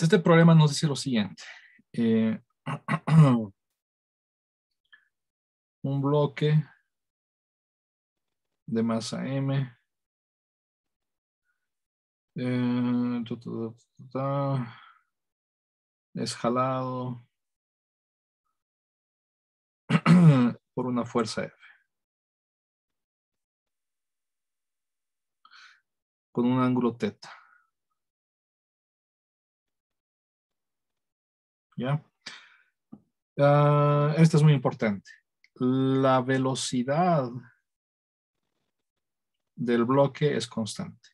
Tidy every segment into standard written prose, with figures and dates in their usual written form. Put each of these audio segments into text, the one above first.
Este problema nos dice lo siguiente. Eh, un bloque de masa M es jalado por una fuerza F con un ángulo θ. ¿Ya? Esto es muy importante. La velocidad del bloque es constante.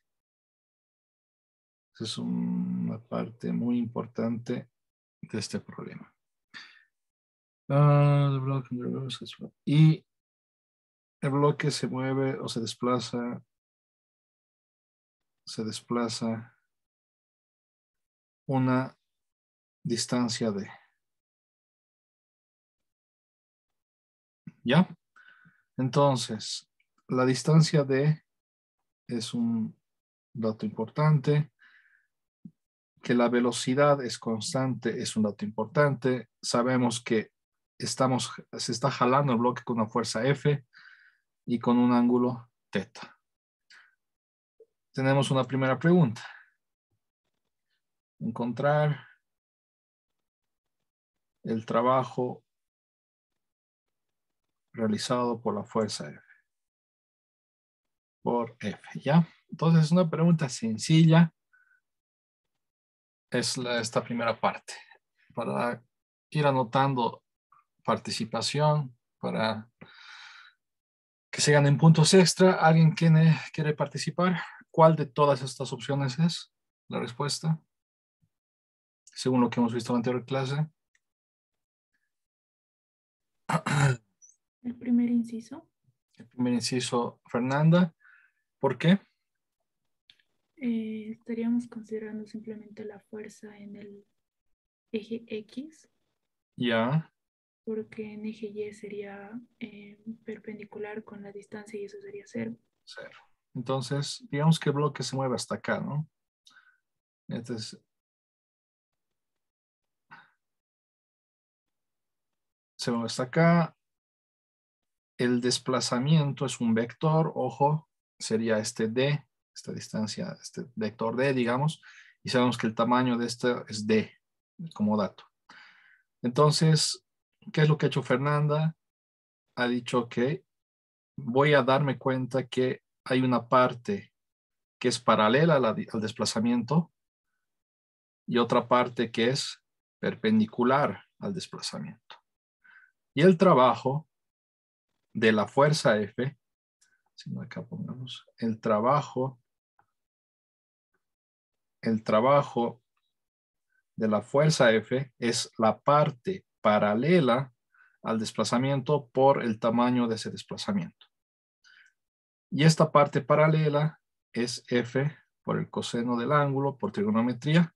Esa es una parte muy importante de este problema. Y el bloque se mueve o se desplaza una distancia d. ¿Ya? Entonces, la distancia d es un dato importante. Que la velocidad es constante es un dato importante. Sabemos que se está jalando el bloque con una fuerza F y con un ángulo θ. Tenemos una primera pregunta. Encontrar el trabajo realizado por la fuerza F. Por F, ¿ya? Entonces, es una pregunta sencilla. Es esta primera parte. Para ir anotando participación, para que se ganen puntos extra. ¿Alguien quiere participar? ¿Cuál de todas estas opciones es la respuesta? Según lo que hemos visto en la anterior clase. El primer inciso. El primer inciso, Fernanda. ¿Por qué? Estaríamos considerando simplemente la fuerza en el eje X, Ya. porque en eje Y sería perpendicular con la distancia y eso sería 0. 0. Entonces, digamos que el bloque se mueve hasta acá, ¿no? Entonces, se mueve hasta acá. El desplazamiento es un vector, ojo, sería este d, esta distancia, este vector d, digamos, y sabemos que el tamaño de este es d, como dato. Entonces, ¿qué es lo que ha hecho Fernanda? Ha dicho que voy a darme cuenta que hay una parte que es paralela al desplazamiento y otra parte que es perpendicular al desplazamiento. Y el trabajo de la fuerza F, si acá pongamos el trabajo de la fuerza F es la parte paralela al desplazamiento por el tamaño de ese desplazamiento. Y esta parte paralela es F por el coseno del ángulo por trigonometría.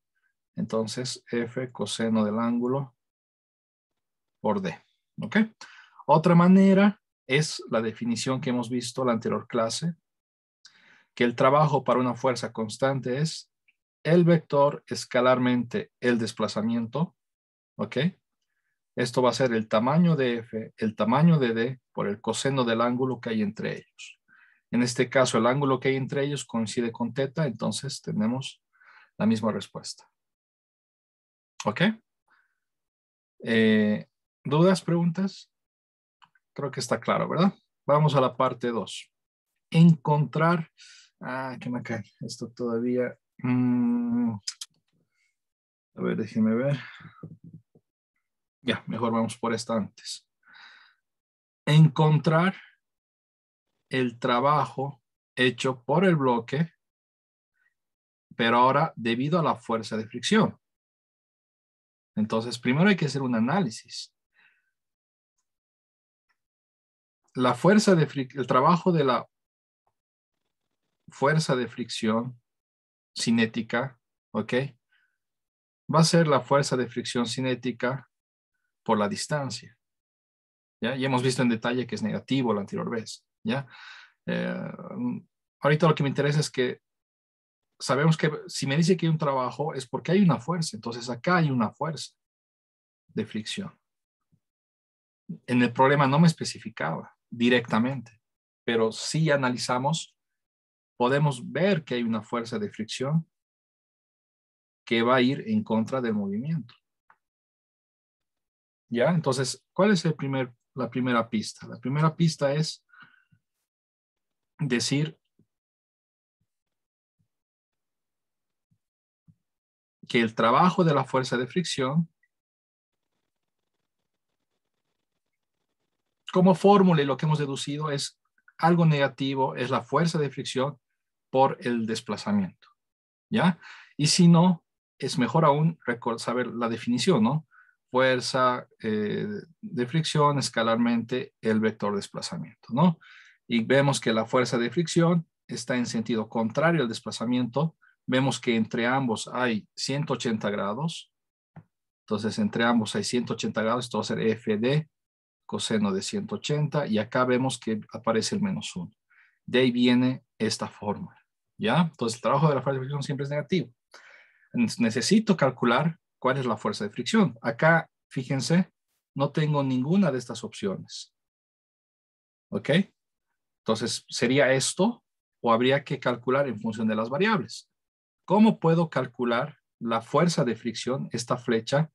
Entonces, F coseno del ángulo por D. ¿Ok? Otra manera es la definición que hemos visto en la anterior clase, que el trabajo para una fuerza constante es el vector escalarmente el desplazamiento. ¿Ok? Esto va a ser el tamaño de F, el tamaño de D por el coseno del ángulo que hay entre ellos. En este caso, el ángulo que hay entre ellos coincide con θ, entonces tenemos la misma respuesta. ¿Ok? ¿Dudas, preguntas? Creo que está claro, ¿verdad? Vamos a la parte 2. Encontrar... que me cae. Esto todavía... a ver, déjenme ver. Ya, mejor vamos por esta antes. Encontrar el trabajo hecho por el bloque, pero ahora debido a la fuerza de fricción. Entonces, primero hay que hacer un análisis. El trabajo de la fuerza de fricción cinética, ¿ok? Va a ser la fuerza de fricción cinética por la distancia. ¿Ya? Y hemos visto en detalle que es negativo la anterior vez. ¿Ya? Ahorita lo que me interesa es que sabemos que si me dice que hay un trabajo es porque hay una fuerza. Entonces acá hay una fuerza de fricción. En el problema no me especificaba directamente, pero si analizamos, podemos ver que hay una fuerza de fricción que va a ir en contra del movimiento. ¿Ya? Entonces, ¿cuál es la primera pista? La primera pista es decir que el trabajo de la fuerza de fricción, como fórmula y lo que hemos deducido es algo negativo, es la fuerza de fricción por el desplazamiento. ¿Ya? Y si no, es mejor aún saber la definición, ¿no? Fuerza de fricción escalarmente el vector de desplazamiento, ¿no? Y vemos que la fuerza de fricción está en sentido contrario al desplazamiento. Vemos que entre ambos hay 180 grados. Entonces, entre ambos hay 180 grados. Esto va a ser f de coseno de 180. Y acá vemos que aparece el -1. De ahí viene esta fórmula. ¿Ya? Entonces, el trabajo de la fuerza de fricción siempre es negativo. Necesito calcular cuál es la fuerza de fricción. Acá, fíjense, no tengo ninguna de estas opciones. ¿Ok? Entonces, ¿sería esto o habría que calcular en función de las variables? ¿Cómo puedo calcular la fuerza de fricción, esta flecha,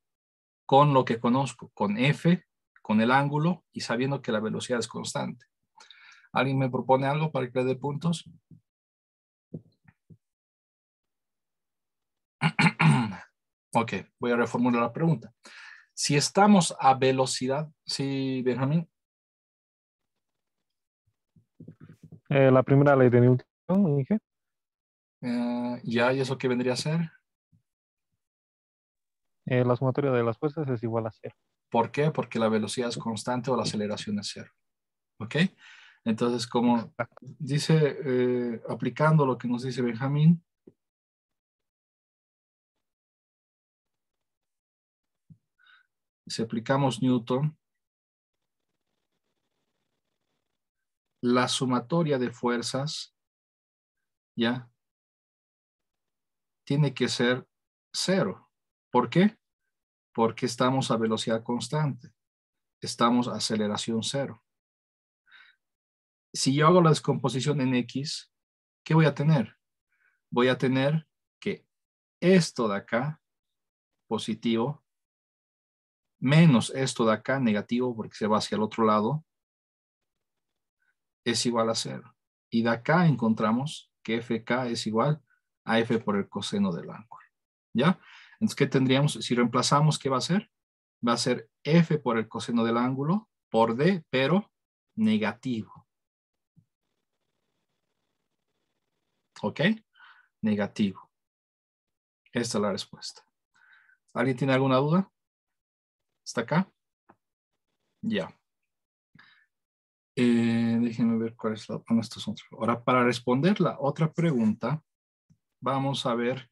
con lo que conozco? Con F, con el ángulo y sabiendo que la velocidad es constante. ¿Alguien me propone algo para que le dé puntos? Ok, voy a reformular la pregunta. Si estamos a velocidad, ¿sí, Benjamín? La primera ley de Newton, dije. Ya, ¿y eso qué vendría a ser? La sumatoria de las fuerzas es igual a cero. ¿Por qué? Porque la velocidad es constante o la aceleración es cero. ¿Ok? Entonces, como dice, aplicando lo que nos dice Benjamín, si aplicamos Newton, la sumatoria de fuerzas, ¿ya? Tiene que ser cero. ¿Por qué? Porque estamos a velocidad constante. Estamos a aceleración cero. Si yo hago la descomposición en X, ¿qué voy a tener? Voy a tener que esto de acá, positivo, menos esto de acá, negativo, porque se va hacia el otro lado, es igual a cero. Y de acá encontramos que FK es igual a F por el coseno del ángulo. ¿Ya? Entonces, ¿qué tendríamos? Si reemplazamos, ¿qué va a ser? Va a ser F por el coseno del ángulo por D, pero negativo. ¿Ok? Negativo. Esta es la respuesta. ¿Alguien tiene alguna duda? ¿Está acá? Ya. Déjenme ver cuál es la... estos otros. Ahora, para responder la otra pregunta, vamos a ver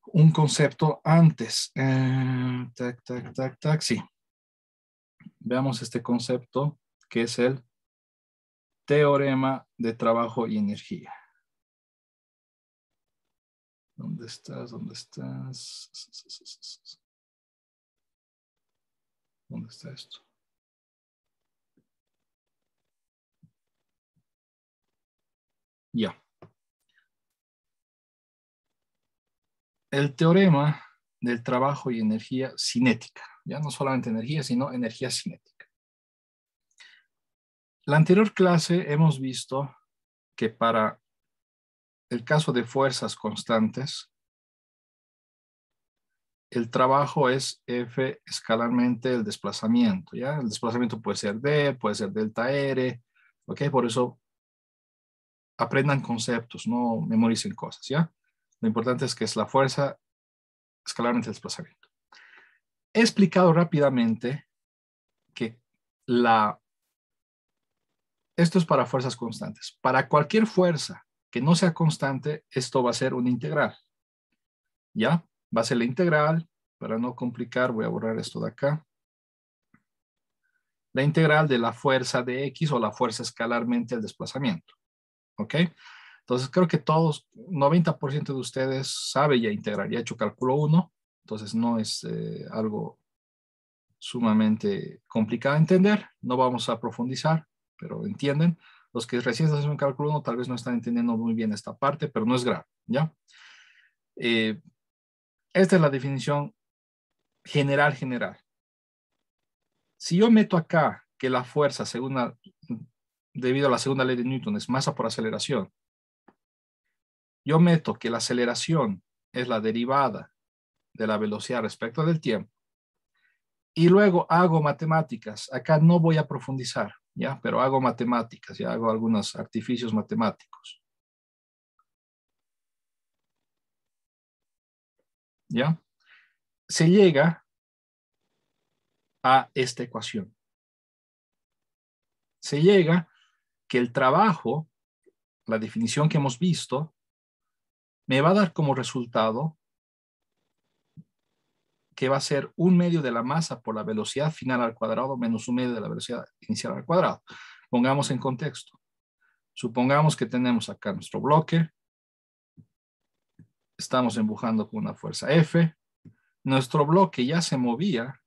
un concepto antes. Sí. Veamos este concepto que es el teorema de trabajo y energía. ¿Dónde estás? ¿Dónde estás? ¿Dónde está esto? Ya. El teorema del trabajo y energía cinética. Ya no solamente energía, sino energía cinética. La anterior clase hemos visto que para el caso de fuerzas constantes, el trabajo es F escalarmente el desplazamiento, ¿ya? El desplazamiento puede ser D, puede ser delta R, ¿ok? Por eso aprendan conceptos, no memoricen cosas, ¿ya? Lo importante es que es la fuerza escalarmente el desplazamiento. He explicado rápidamente que esto es para fuerzas constantes. Para cualquier fuerza que no sea constante, esto va a ser una integral, ¿ya? Va a ser la integral, para no complicar, voy a borrar esto de acá. La integral de la fuerza de X o la fuerza escalarmente el desplazamiento. ¿Ok? Entonces, creo que todos, 90% de ustedes sabe ya integrar. Ya he hecho cálculo 1, entonces no es algo sumamente complicado de entender. No vamos a profundizar, pero entienden. Los que recién están haciendo cálculo 1 tal vez no están entendiendo muy bien esta parte, pero no es grave, ¿ya? Esta es la definición general. Si yo meto acá que la fuerza, debido a la segunda ley de Newton, es masa por aceleración, yo meto que la aceleración es la derivada de la velocidad respecto del tiempo, y luego hago matemáticas. Acá no voy a profundizar, ¿ya? Pero hago matemáticas, ya hago algunos artificios matemáticos, ¿ya? Se llega a esta ecuación. Se llega que el trabajo, la definición que hemos visto, me va a dar como resultado que va a ser 1/2 de la masa por la velocidad final al cuadrado menos 1/2 de la velocidad inicial al cuadrado. Pongamos en contexto. Supongamos que tenemos acá nuestro bloque. Estamos empujando con una fuerza F. Nuestro bloque ya se movía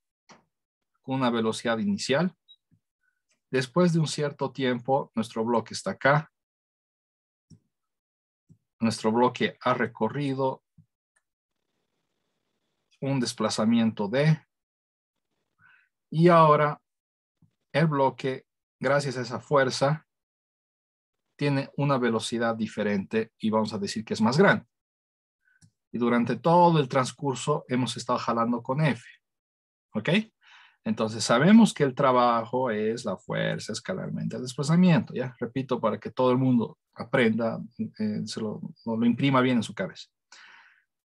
con una velocidad inicial. Después de un cierto tiempo, nuestro bloque está acá. Nuestro bloque ha recorrido un desplazamiento D. Y ahora el bloque, gracias a esa fuerza, tiene una velocidad diferente y vamos a decir que es más grande. Y durante todo el transcurso hemos estado jalando con F. ¿Ok? Entonces sabemos que el trabajo es la fuerza escalarmente al desplazamiento. Ya, repito, para que todo el mundo aprenda, lo imprima bien en su cabeza.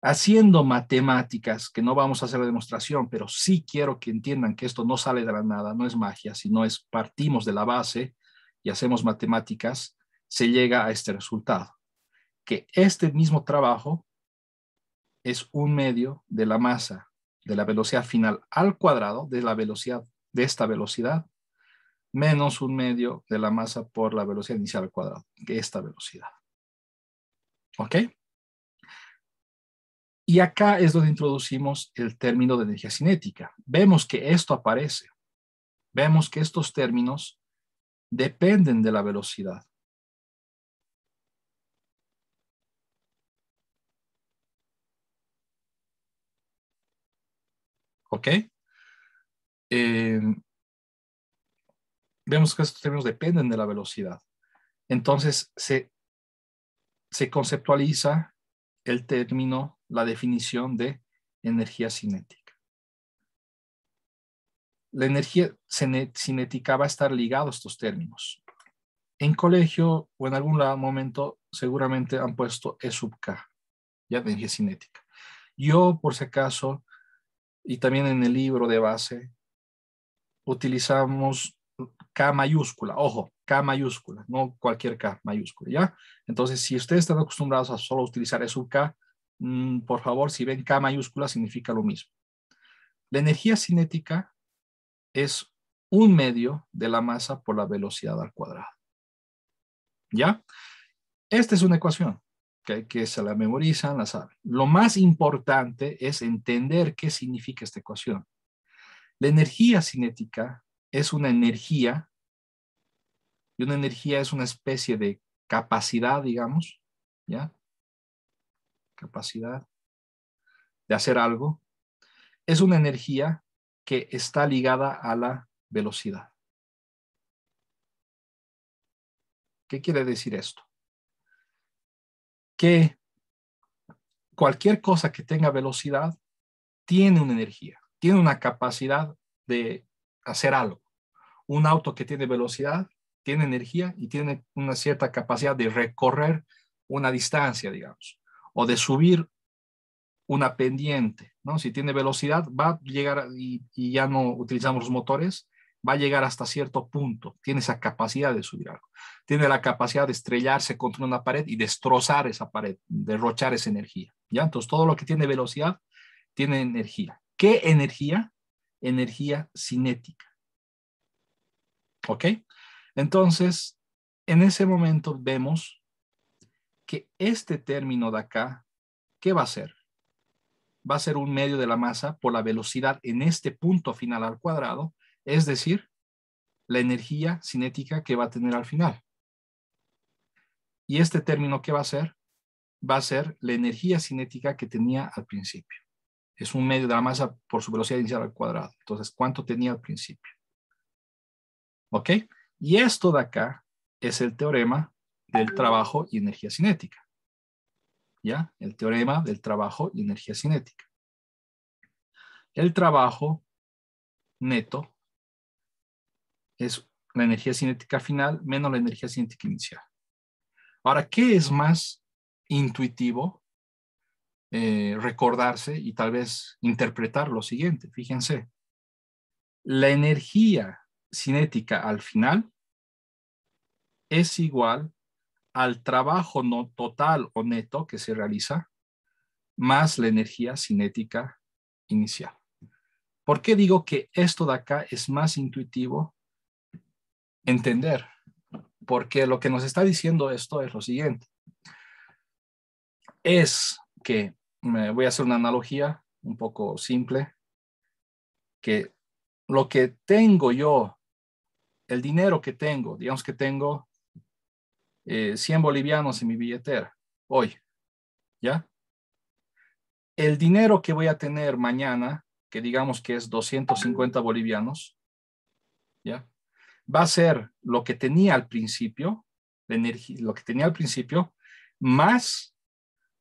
Haciendo matemáticas, que no vamos a hacer la demostración, pero sí quiero que entiendan que esto no sale de la nada, no es magia, sino es partimos de la base y hacemos matemáticas, se llega a este resultado, que este mismo trabajo es 1/2 de la masa de la velocidad final al cuadrado de la velocidad de esta velocidad menos 1/2 de la masa por la velocidad inicial al cuadrado, que esta velocidad. ¿Ok? Y acá es donde introducimos el término de energía cinética. Vemos que esto aparece. Vemos que estos términos dependen de la velocidad. ¿Ok? Vemos que estos términos dependen de la velocidad. Entonces se conceptualiza el término, la definición de energía cinética. La energía cinética va a estar ligada a estos términos. En colegio o en algún momento seguramente han puesto E sub K, ya de energía cinética. Yo, por si acaso, y también en el libro de base, utilizamos K mayúscula. Ojo, K mayúscula, no cualquier K mayúscula, ¿ya? Entonces, si ustedes están acostumbrados a solo utilizar E sub K, por favor, si ven K mayúscula, significa lo mismo. La energía cinética es 1/2 de la masa por la velocidad al cuadrado. ¿Ya? Esta es una ecuación que se la memorizan, la saben. Lo más importante es entender qué significa esta ecuación. La energía cinética es una energía, y una energía es una especie de capacidad, digamos, ¿ya? Capacidad de hacer algo. Es una energía que está ligada a la velocidad. ¿Qué quiere decir esto? Que cualquier cosa que tenga velocidad tiene una energía, tiene una capacidad de hacer algo. Un auto que tiene velocidad tiene energía y tiene una cierta capacidad de recorrer una distancia, digamos, o de subir una pendiente, ¿no? Si tiene velocidad, va a llegar, y ya no utilizamos los motores, va a llegar hasta cierto punto, tiene esa capacidad de subir algo, tiene la capacidad de estrellarse contra una pared y destrozar esa pared, derrochar esa energía, ¿ya? Entonces, todo lo que tiene velocidad tiene energía. ¿Qué energía? Energía cinética. ¿Ok? Entonces, en ese momento vemos que este término de acá, ¿qué va a ser? Va a ser un medio de la masa por la velocidad en este punto final al cuadrado, es decir, la energía cinética que va a tener al final. Y este término, ¿qué va a ser? Va a ser la energía cinética que tenía al principio. Es un medio de la masa por su velocidad inicial al cuadrado. Entonces, ¿cuánto tenía al principio? ¿Ok? Y esto de acá es el teorema del trabajo y energía cinética. ¿Ya? El teorema del trabajo y energía cinética. El trabajo neto es la energía cinética final menos la energía cinética inicial. Ahora, ¿qué es más intuitivo recordarse y tal vez interpretar lo siguiente? Fíjense, la energía cinética al final es igual al trabajo no total o neto que se realiza más la energía cinética inicial. ¿Por qué digo que esto de acá es más intuitivo entender? Porque lo que nos está diciendo esto es lo siguiente. Es que, voy a hacer una analogía un poco simple, que lo que tengo yo, el dinero que tengo, digamos que tengo 100 bolivianos en mi billetera hoy, ¿ya? El dinero que voy a tener mañana, que digamos que es 250 bolivianos, ¿ya? Va a ser lo que tenía al principio, la energía, lo que tenía al principio, más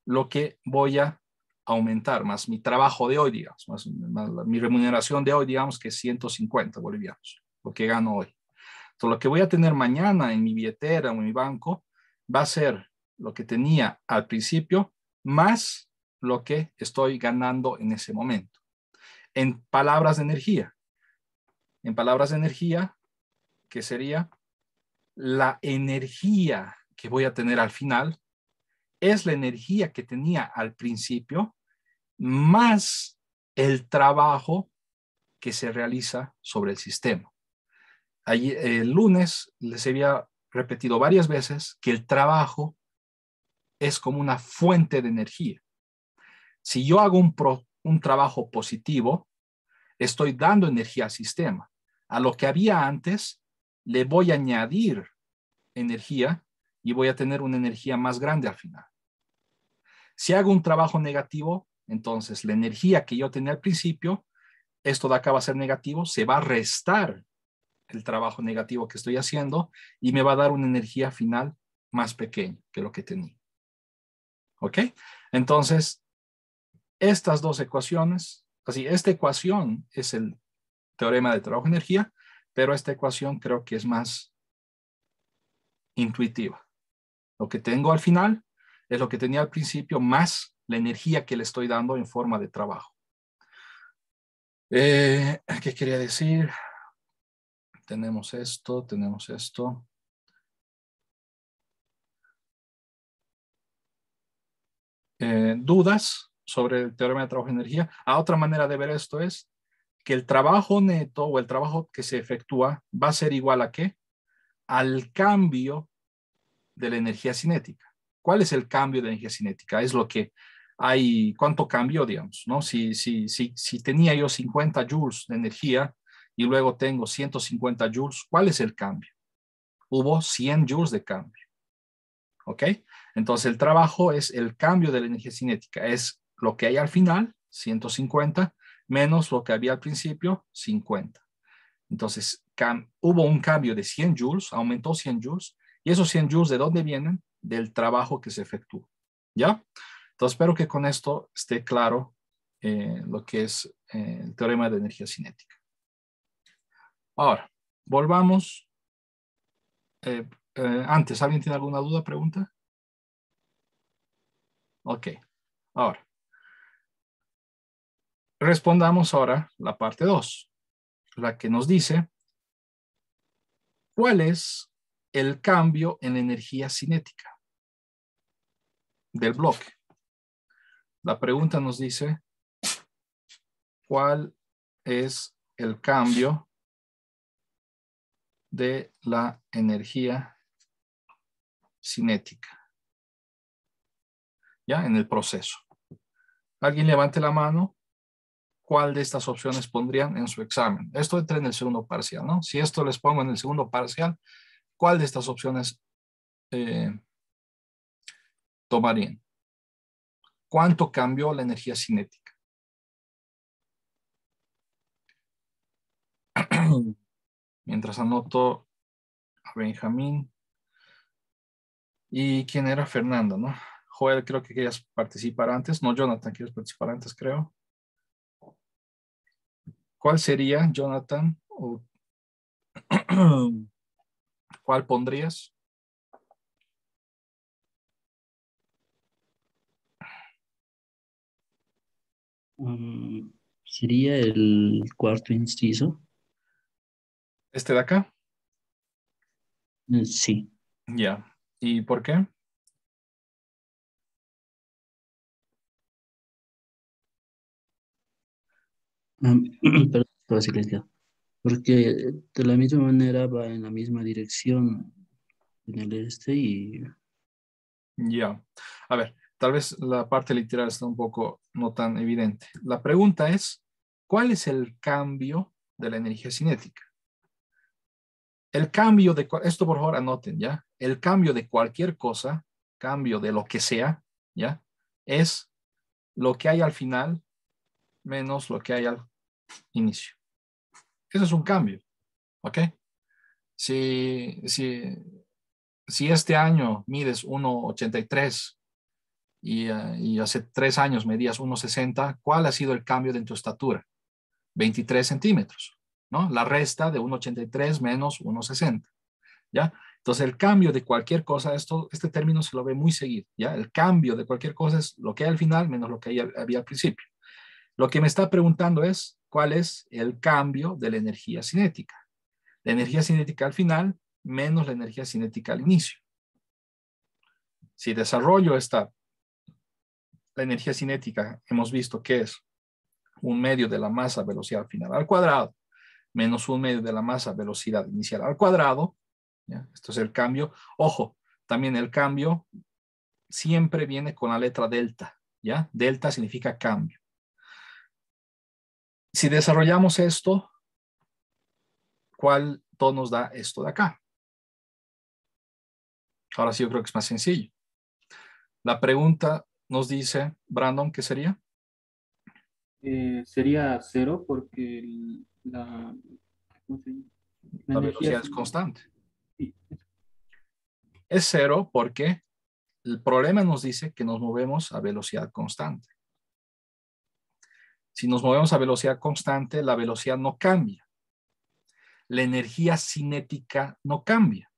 lo que voy a aumentar, más mi trabajo de hoy, digamos, más mi remuneración de hoy, digamos que es 150 bolivianos, lo que gano hoy. Entonces, lo que voy a tener mañana en mi billetera o en mi banco va a ser lo que tenía al principio, más lo que estoy ganando en ese momento. En palabras de energía, ¿qué sería? La energía que voy a tener al final es la energía que tenía al principio más el trabajo que se realiza sobre el sistema. El lunes les había repetido varias veces que el trabajo es como una fuente de energía. Si yo hago un trabajo positivo, estoy dando energía al sistema. A lo que había antes, le voy a añadir energía y voy a tener una energía más grande al final. Si hago un trabajo negativo, entonces la energía que yo tenía al principio, esto de acá va a ser negativo, se va a restar el trabajo negativo que estoy haciendo y me va a dar una energía final más pequeña que lo que tenía. ¿Ok? Entonces, estas dos ecuaciones, así, esta ecuación es el teorema de trabajo-energía, pero esta ecuación creo que es más intuitiva. Lo que tengo al final es lo que tenía al principio más la energía que le estoy dando en forma de trabajo. ¿Qué quería decir? Tenemos esto, tenemos esto. ¿Dudas sobre el teorema de trabajo-energía? Otra manera de ver esto es que el trabajo neto o el trabajo que se efectúa va a ser igual a ¿qué? Al cambio de la energía cinética. ¿Cuál es el cambio de energía cinética? Es lo que hay, ¿cuánto cambió, digamos? ¿No? Si tenía yo 50 joules de energía y luego tengo 150 joules, ¿cuál es el cambio? Hubo 100 joules de cambio. ¿Ok? Entonces el trabajo es el cambio de la energía cinética, es lo que hay al final, 150, menos lo que había al principio, 50. Entonces hubo un cambio de 100 joules, aumentó 100 joules, y esos 100 joules, ¿de dónde vienen? Del trabajo que se efectuó. ¿Ya? Entonces espero que con esto esté claro lo que es el teorema de energía cinética. Ahora, volvamos. Antes, ¿alguien tiene alguna duda, pregunta? Ok, ahora. Respondamos ahora la parte 2, la que nos dice cuál es el cambio en la energía cinética del bloque. La pregunta nos dice cuál es el cambio de la energía cinética. ya, en el proceso. Alguien levante la mano. ¿Cuál de estas opciones pondrían en su examen? Esto entra en el segundo parcial, ¿no? Si esto les pongo en el segundo parcial, ¿cuál de estas opciones tomarían? ¿Cuánto cambió la energía cinética? Mientras anoto a Benjamín. ¿Y quién era? Fernando, ¿no? Joel, creo que querías participar antes. No, Jonathan, quieres participar antes, creo. ¿Cuál sería, Jonathan? ¿Cuál pondrías? Sería el cuarto inciso. ¿Este de acá? Sí. Ya. ¿Y por qué? Perdón por la silencio. Porque de la misma manera va en la misma dirección en el este y Ya. A ver, tal vez la parte literal está un poco no tan evidente. La pregunta es, ¿cuál es el cambio de la energía cinética? El cambio de, esto por favor anoten, ¿ya? El cambio de cualquier cosa, cambio de lo que sea, ¿ya? Es lo que hay al final menos lo que hay al inicio. Eso es un cambio, ¿ok? Si este año mides 1,83 y hace 3 años medías 1,60, ¿cuál ha sido el cambio de tu estatura? 23 centímetros, ¿no? La resta de 1,83 menos 1,60, ¿ya? Entonces el cambio de cualquier cosa, este término se lo ve muy seguido, ¿ya? El cambio de cualquier cosa es lo que hay al final menos lo que había al principio. Lo que me está preguntando es, ¿cuál es el cambio de la energía cinética? La energía cinética al final menos la energía cinética al inicio. Si desarrollo la energía cinética, hemos visto que es 1/2 de la masa velocidad final al cuadrado, menos 1/2 de la masa velocidad inicial al cuadrado, ¿ya? Esto es el cambio. Ojo, también el cambio siempre viene con la letra delta, ¿ya? Delta significa cambio. Si desarrollamos esto, ¿cuánto nos da esto de acá? Ahora sí yo creo que es más sencillo. La pregunta nos dice, Brandon, ¿qué sería? Sería cero porque ¿cómo se llama? La La energía velocidad es constante. sí, Es cero porque el problema nos dice que nos movemos a velocidad constante. Si nos movemos a velocidad constante, la velocidad no cambia. La energía cinética no cambia.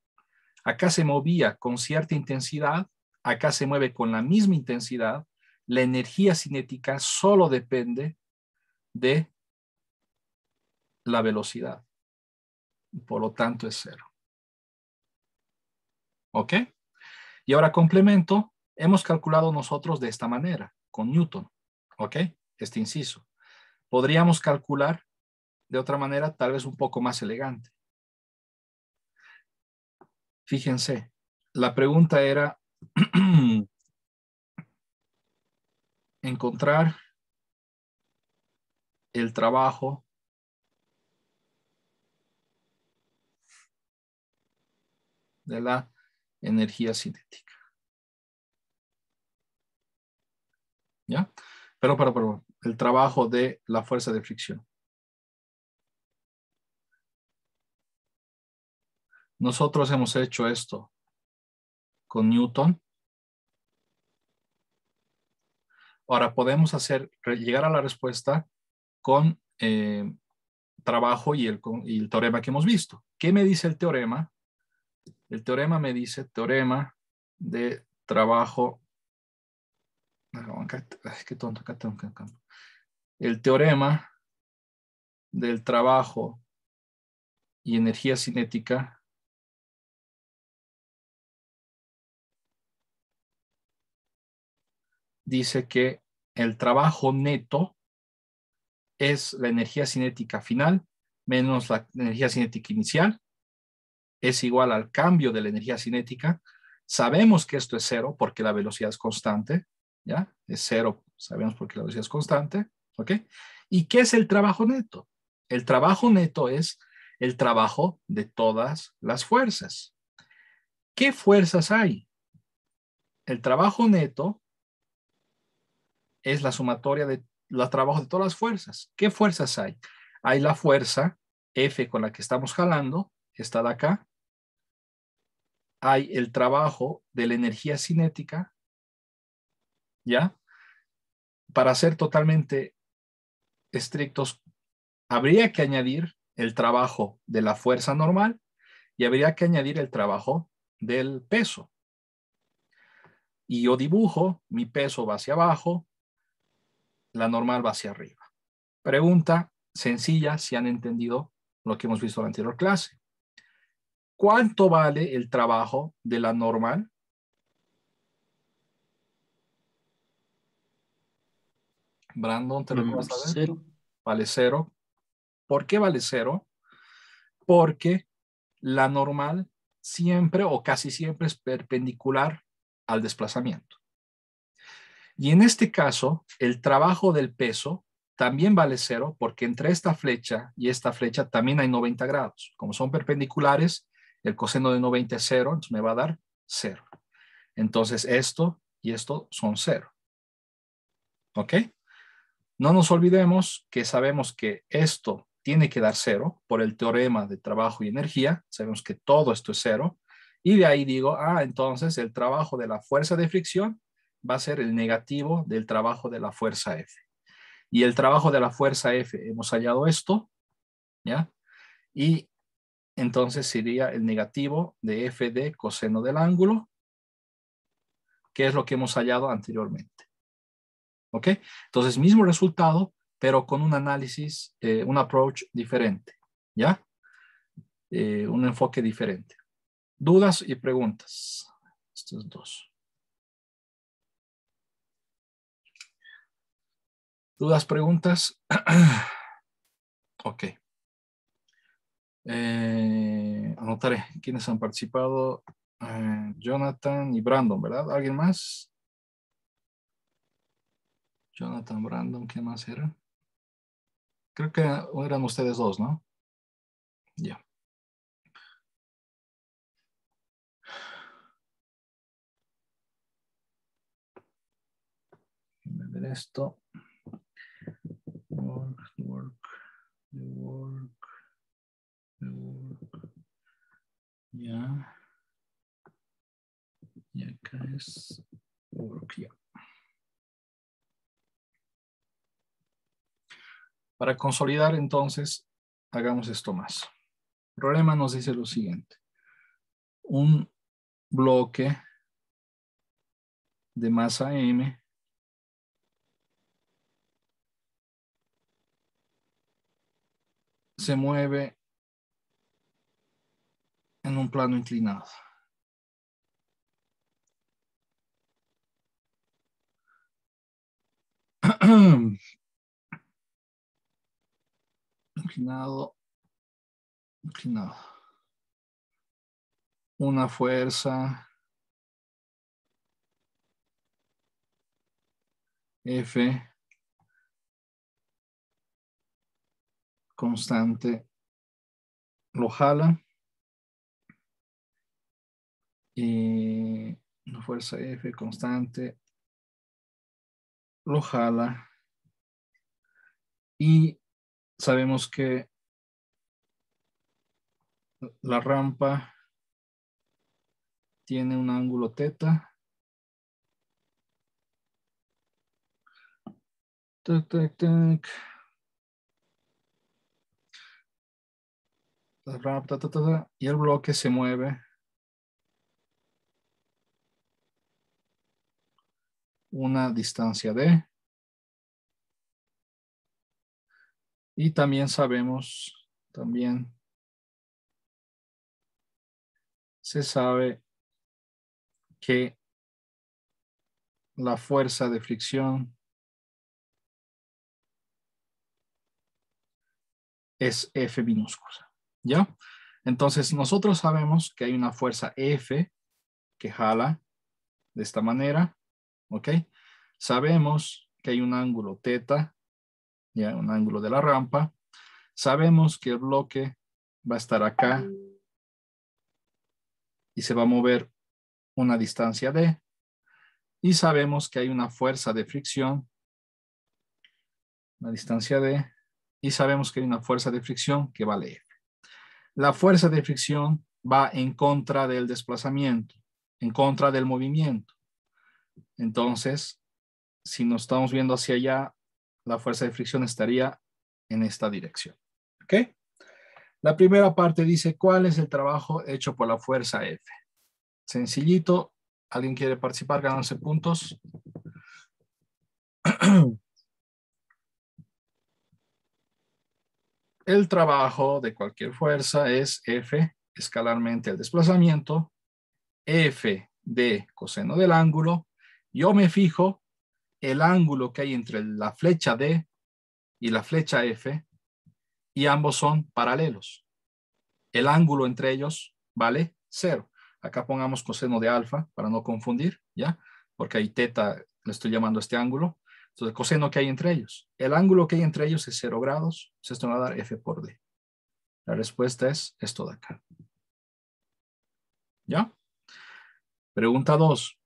Acá se movía con cierta intensidad, acá se mueve con la misma intensidad. La energía cinética solo depende de la velocidad. Por lo tanto, es cero. ¿Ok? Y ahora complemento. Hemos calculado nosotros de esta manera, con Newton. ¿Ok? Este inciso. Podríamos calcular de otra manera, tal vez un poco más elegante. Fíjense, la pregunta era encontrar el trabajo de la energía cinética. ¿Ya? Pero, el trabajo de la fuerza de fricción. Nosotros hemos hecho esto con Newton. Ahora podemos llegar a la respuesta con trabajo y el teorema que hemos visto. ¿Qué me dice el teorema? El teorema me dice teorema de trabajo. Qué tonto, acá tengo que cambiar. El teorema del trabajo y energía cinética dice que el trabajo neto es la energía cinética final menos la energía cinética inicial, es igual al cambio de la energía cinética. Sabemos que esto es cero porque la velocidad es constante, ¿ya? Es cero, sabemos porque la velocidad es constante, ¿ok? ¿Y qué es el trabajo neto? El trabajo neto es el trabajo de todas las fuerzas. ¿Qué fuerzas hay? El trabajo neto es la sumatoria de los trabajos de todas las fuerzas. ¿Qué fuerzas hay? Hay la fuerza F con la que estamos jalando, esta de acá. Hay el trabajo de la energía cinética, ¿ya? Para ser totalmente estrictos, habría que añadir el trabajo de la fuerza normal y habría que añadir el trabajo del peso. Y yo dibujo, mi peso va hacia abajo, la normal va hacia arriba. Pregunta sencilla, si han entendido lo que hemos visto en la anterior clase. ¿Cuánto vale el trabajo de la normal? Brandon, ¿te recuerdas saber? 0. Vale 0. ¿Por qué vale 0? Porque la normal siempre o casi siempre es perpendicular al desplazamiento. Y en este caso, el trabajo del peso también vale 0 porque entre esta flecha y esta flecha también hay 90 grados. Como son perpendiculares, el coseno de 90 es 0, entonces me va a dar 0. Entonces esto y esto son 0. ¿Ok? No nos olvidemos que sabemos que esto tiene que dar 0 por el teorema de trabajo y energía. Sabemos que todo esto es 0. Y de ahí digo, entonces el trabajo de la fuerza de fricción va a ser el negativo del trabajo de la fuerza F. Y el trabajo de la fuerza F, hemos hallado esto, ¿ya? Y entonces sería el negativo de F de coseno del ángulo, que es lo que hemos hallado anteriormente. ¿Ok? Entonces, mismo resultado, pero con un análisis, un approach diferente, ¿ya? Un enfoque diferente. ¿Dudas y preguntas? Estos dos. ¿Dudas, preguntas? Ok. Anotaré quiénes han participado. Jonathan y Brandon, ¿verdad? ¿Alguien más? Jonathan, Brandon, ¿qué más era? Creo que eran ustedes dos, ¿no? Ya. Déjame ver esto. Work. Ya. Y acá es work, ya. Para consolidar, entonces, hagamos esto más. El problema nos dice lo siguiente. Un bloque de masa M se mueve en un plano inclinado. Inclinado. Una fuerza F constante lo jala. Y una fuerza F constante lo jala. Y sabemos que la rampa tiene un ángulo teta. Tac, tac, tac. La rampa, y el bloque se mueve una distancia d. Y también sabemos, se sabe que la fuerza de fricción es F minúscula, ¿ya? Entonces nosotros sabemos que hay una fuerza F que jala de esta manera, ¿ok? Sabemos que hay un ángulo teta, ya, un ángulo de la rampa. Sabemos que el bloque va a estar acá y se va a mover una distancia d. Y sabemos que hay una fuerza de fricción, una distancia d, y sabemos que hay una fuerza de fricción que vale F. La fuerza de fricción va en contra del desplazamiento, en contra del movimiento. Entonces, si nos estamos viendo hacia allá, la fuerza de fricción estaría en esta dirección. ¿Ok? La primera parte dice, ¿cuál es el trabajo hecho por la fuerza F? Sencillito. ¿Alguien quiere participar ganándose puntos? El trabajo de cualquier fuerza es F escalarmente el desplazamiento, F de coseno del ángulo. Yo me fijo el ángulo que hay entre la flecha D y la flecha F y ambos son paralelos. El ángulo entre ellos vale 0. Acá pongamos coseno de alfa para no confundir, ¿ya? Porque ahí teta le estoy llamando a este ángulo. Entonces, coseno que hay entre ellos. El ángulo que hay entre ellos es 0 grados. Entonces, esto me va a dar F por D. La respuesta es esto de acá. ¿Ya? Pregunta 2.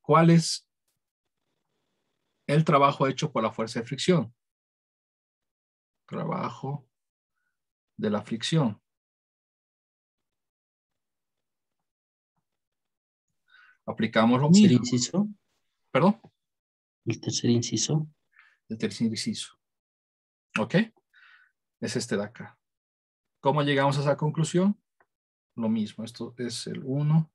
¿Cuál es el trabajo hecho por la fuerza de fricción? Trabajo de la fricción. Aplicamos lo Tercer mismo. inciso. ¿Perdón? El tercer inciso. El tercer inciso. ¿Ok? Es este de acá. ¿Cómo llegamos a esa conclusión? Lo mismo. Esto es el 1.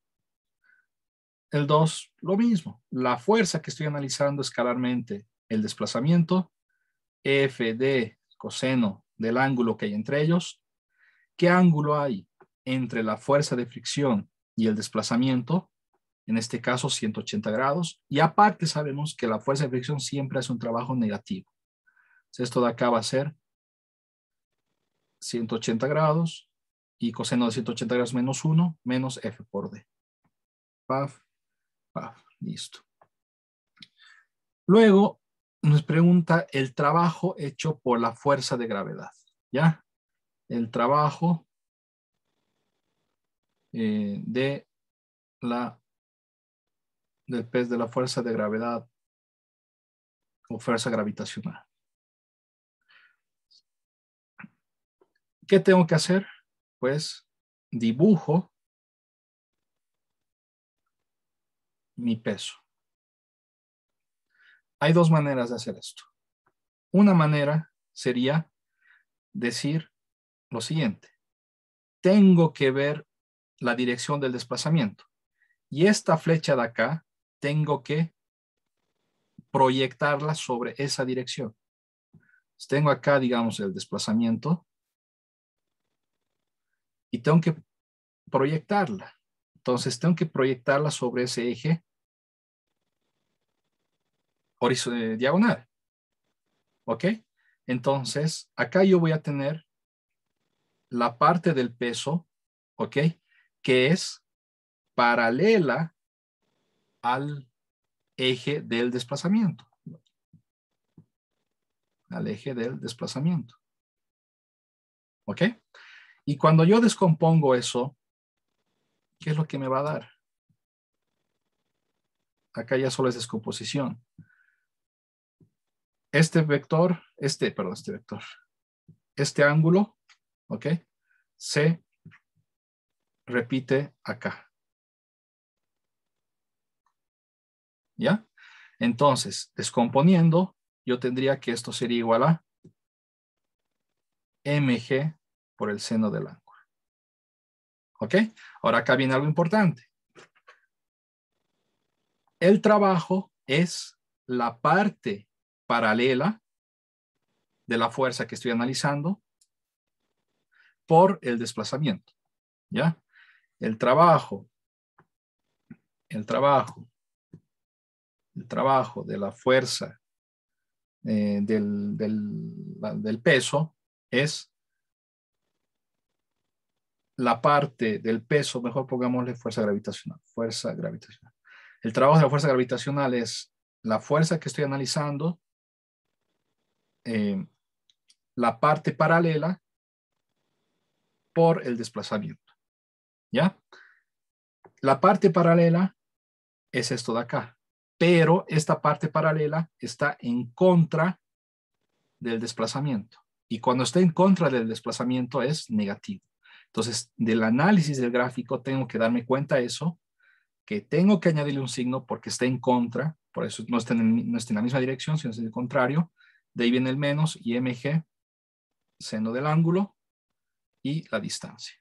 El 2, lo mismo. La fuerza que estoy analizando escalarmente, el desplazamiento, F de coseno del ángulo que hay entre ellos. ¿Qué ángulo hay entre la fuerza de fricción y el desplazamiento? En este caso, 180 grados. Y aparte sabemos que la fuerza de fricción siempre hace un trabajo negativo. Entonces, esto de acá va a ser 180 grados y coseno de 180 grados menos 1 menos F por D. Paf, paf, listo. Luego nos pregunta el trabajo hecho por la fuerza de gravedad. ¿Ya? El trabajo del pez de la fuerza de gravedad o fuerza gravitacional. ¿Qué tengo que hacer? Pues dibujo mi peso. Hay dos maneras de hacer esto. Una manera sería decir lo siguiente. Tengo que ver la dirección del desplazamiento. Y esta flecha de acá, tengo que proyectarla sobre esa dirección. Tengo acá, digamos, el desplazamiento y tengo que proyectarla. Entonces, tengo que proyectarla sobre ese eje diagonal. ¿Ok? Entonces, acá yo voy a tener la parte del peso, ¿ok? Que es paralela al eje del desplazamiento. Al eje del desplazamiento. ¿Ok? Y cuando yo descompongo eso, ¿qué es lo que me va a dar? Acá ya solo es descomposición. Este vector, este ángulo, ¿ok? Se repite acá. ¿Ya? Entonces, descomponiendo, yo tendría que esto sería igual a mg por el seno del ángulo. ¿Ok? Ahora acá viene algo importante. El trabajo es la parte paralela de la fuerza que estoy analizando por el desplazamiento. ¿Ya? El trabajo de la fuerza del peso es la parte del peso, mejor pongámosle fuerza gravitacional. Fuerza gravitacional. El trabajo de la fuerza gravitacional es la fuerza que estoy analizando, la parte paralela por el desplazamiento, ¿ya? La parte paralela es esto de acá, pero esta parte paralela está en contra del desplazamiento. Y cuando está en contra del desplazamiento es negativo. Entonces, del análisis del gráfico tengo que darme cuenta de eso, que tengo que añadirle un signo porque está en contra, por eso no está en la misma dirección, sino es el contrario. De ahí viene el menos y mg, seno del ángulo y la distancia.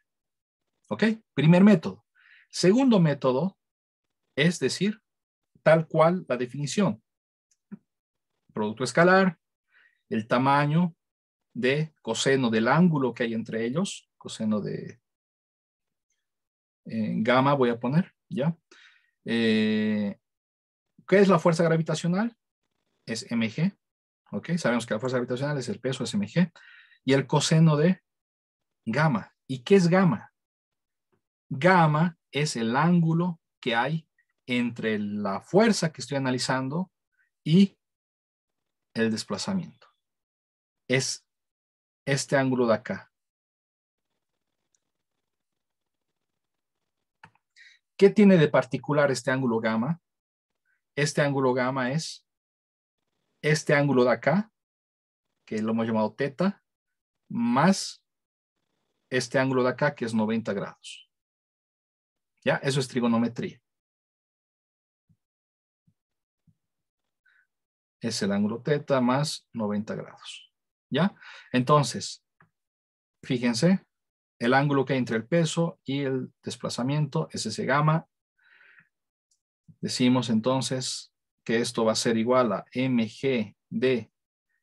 ¿Ok? Primer método. Segundo método es decir, tal cual la definición. Producto escalar, el tamaño de coseno del ángulo que hay entre ellos, coseno de gamma voy a poner, ¿ya? ¿Qué es la fuerza gravitacional? Es mg, ¿ok? Sabemos que la fuerza gravitacional es el peso, es mg. Y el coseno de gamma. ¿Y qué es gamma? Gamma es el ángulo que hay entre la fuerza que estoy analizando y el desplazamiento. Es este ángulo de acá. ¿Qué tiene de particular este ángulo gamma? Este ángulo gamma es este ángulo de acá, que lo hemos llamado teta, más este ángulo de acá, que es 90 grados. ¿Ya? Eso es trigonometría. Es el ángulo teta más 90 grados. ¿Ya? Entonces, fíjense, el ángulo que hay entre el peso y el desplazamiento es ese gamma. Decimos entonces que esto va a ser igual a mg de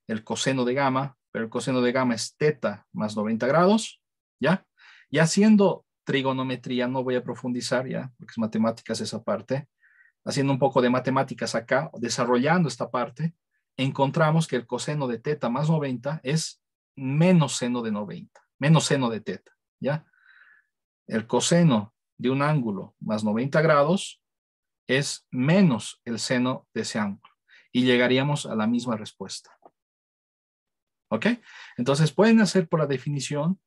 el coseno de gamma, pero el coseno de gamma es teta más 90 grados, ¿ya? Y haciendo trigonometría, no voy a profundizar ya, porque es matemáticas esa parte, haciendo un poco de matemáticas acá, desarrollando esta parte, encontramos que el coseno de teta más 90 es menos seno de 90, menos seno de teta, ¿ya? El coseno de un ángulo más 90 grados es menos el seno de ese ángulo. Y llegaríamos a la misma respuesta. ¿Ok? Entonces pueden hacer por la definición,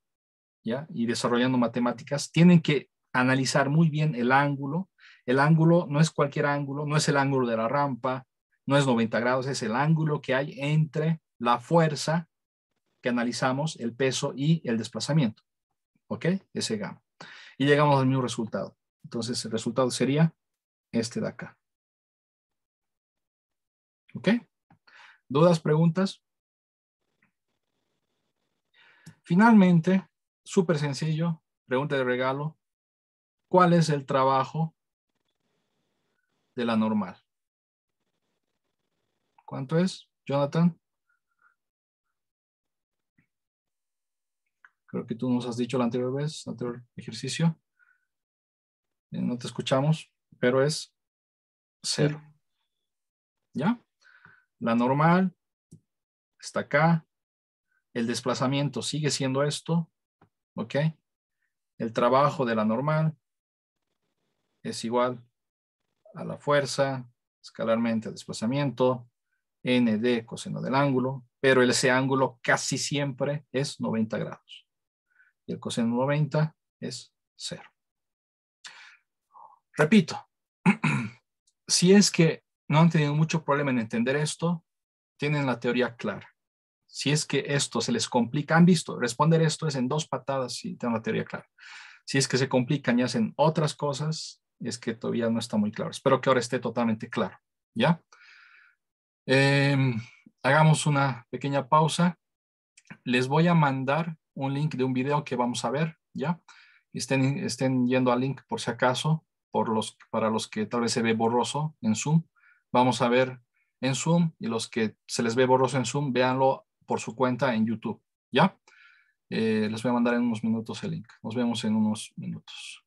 ¿ya? Y desarrollando matemáticas, tienen que analizar muy bien el ángulo. El ángulo no es cualquier ángulo, no es el ángulo de la rampa, no es 90 grados, es el ángulo que hay entre la fuerza que analizamos, el peso y el desplazamiento. ¿Ok? Ese gamma. Y llegamos al mismo resultado. Entonces el resultado sería este de acá. ¿Ok? ¿Dudas, preguntas? Finalmente, súper sencillo, pregunta de regalo. ¿Cuál es el trabajo de la normal? ¿Cuánto es, Jonathan? Creo que tú nos has dicho la anterior vez, el anterior ejercicio. No te escuchamos, pero es 0. ¿Ya? La normal está acá. El desplazamiento sigue siendo esto. ¿Ok? El trabajo de la normal es igual a la fuerza, escalarmente al desplazamiento, n de coseno del ángulo, pero ese ángulo casi siempre es 90 grados. Y el coseno 90 es 0. Repito, si es que no han tenido mucho problema en entender esto, tienen la teoría clara. Si es que esto se les complica, han visto, responder esto es en 2 patadas y tienen la teoría clara. Si es que se complican y hacen otras cosas, es que todavía no está muy claro. Espero que ahora esté totalmente claro, ¿ya? Hagamos una pequeña pausa. Les voy a mandar un link de un video que vamos a ver, ¿ya? Estén yendo al link por si acaso, para los que tal vez se ve borroso en Zoom. Vamos a ver en Zoom y los que se les ve borroso en Zoom, véanlo por su cuenta en YouTube, ¿ya? Les voy a mandar en unos minutos el link. Nos vemos en unos minutos.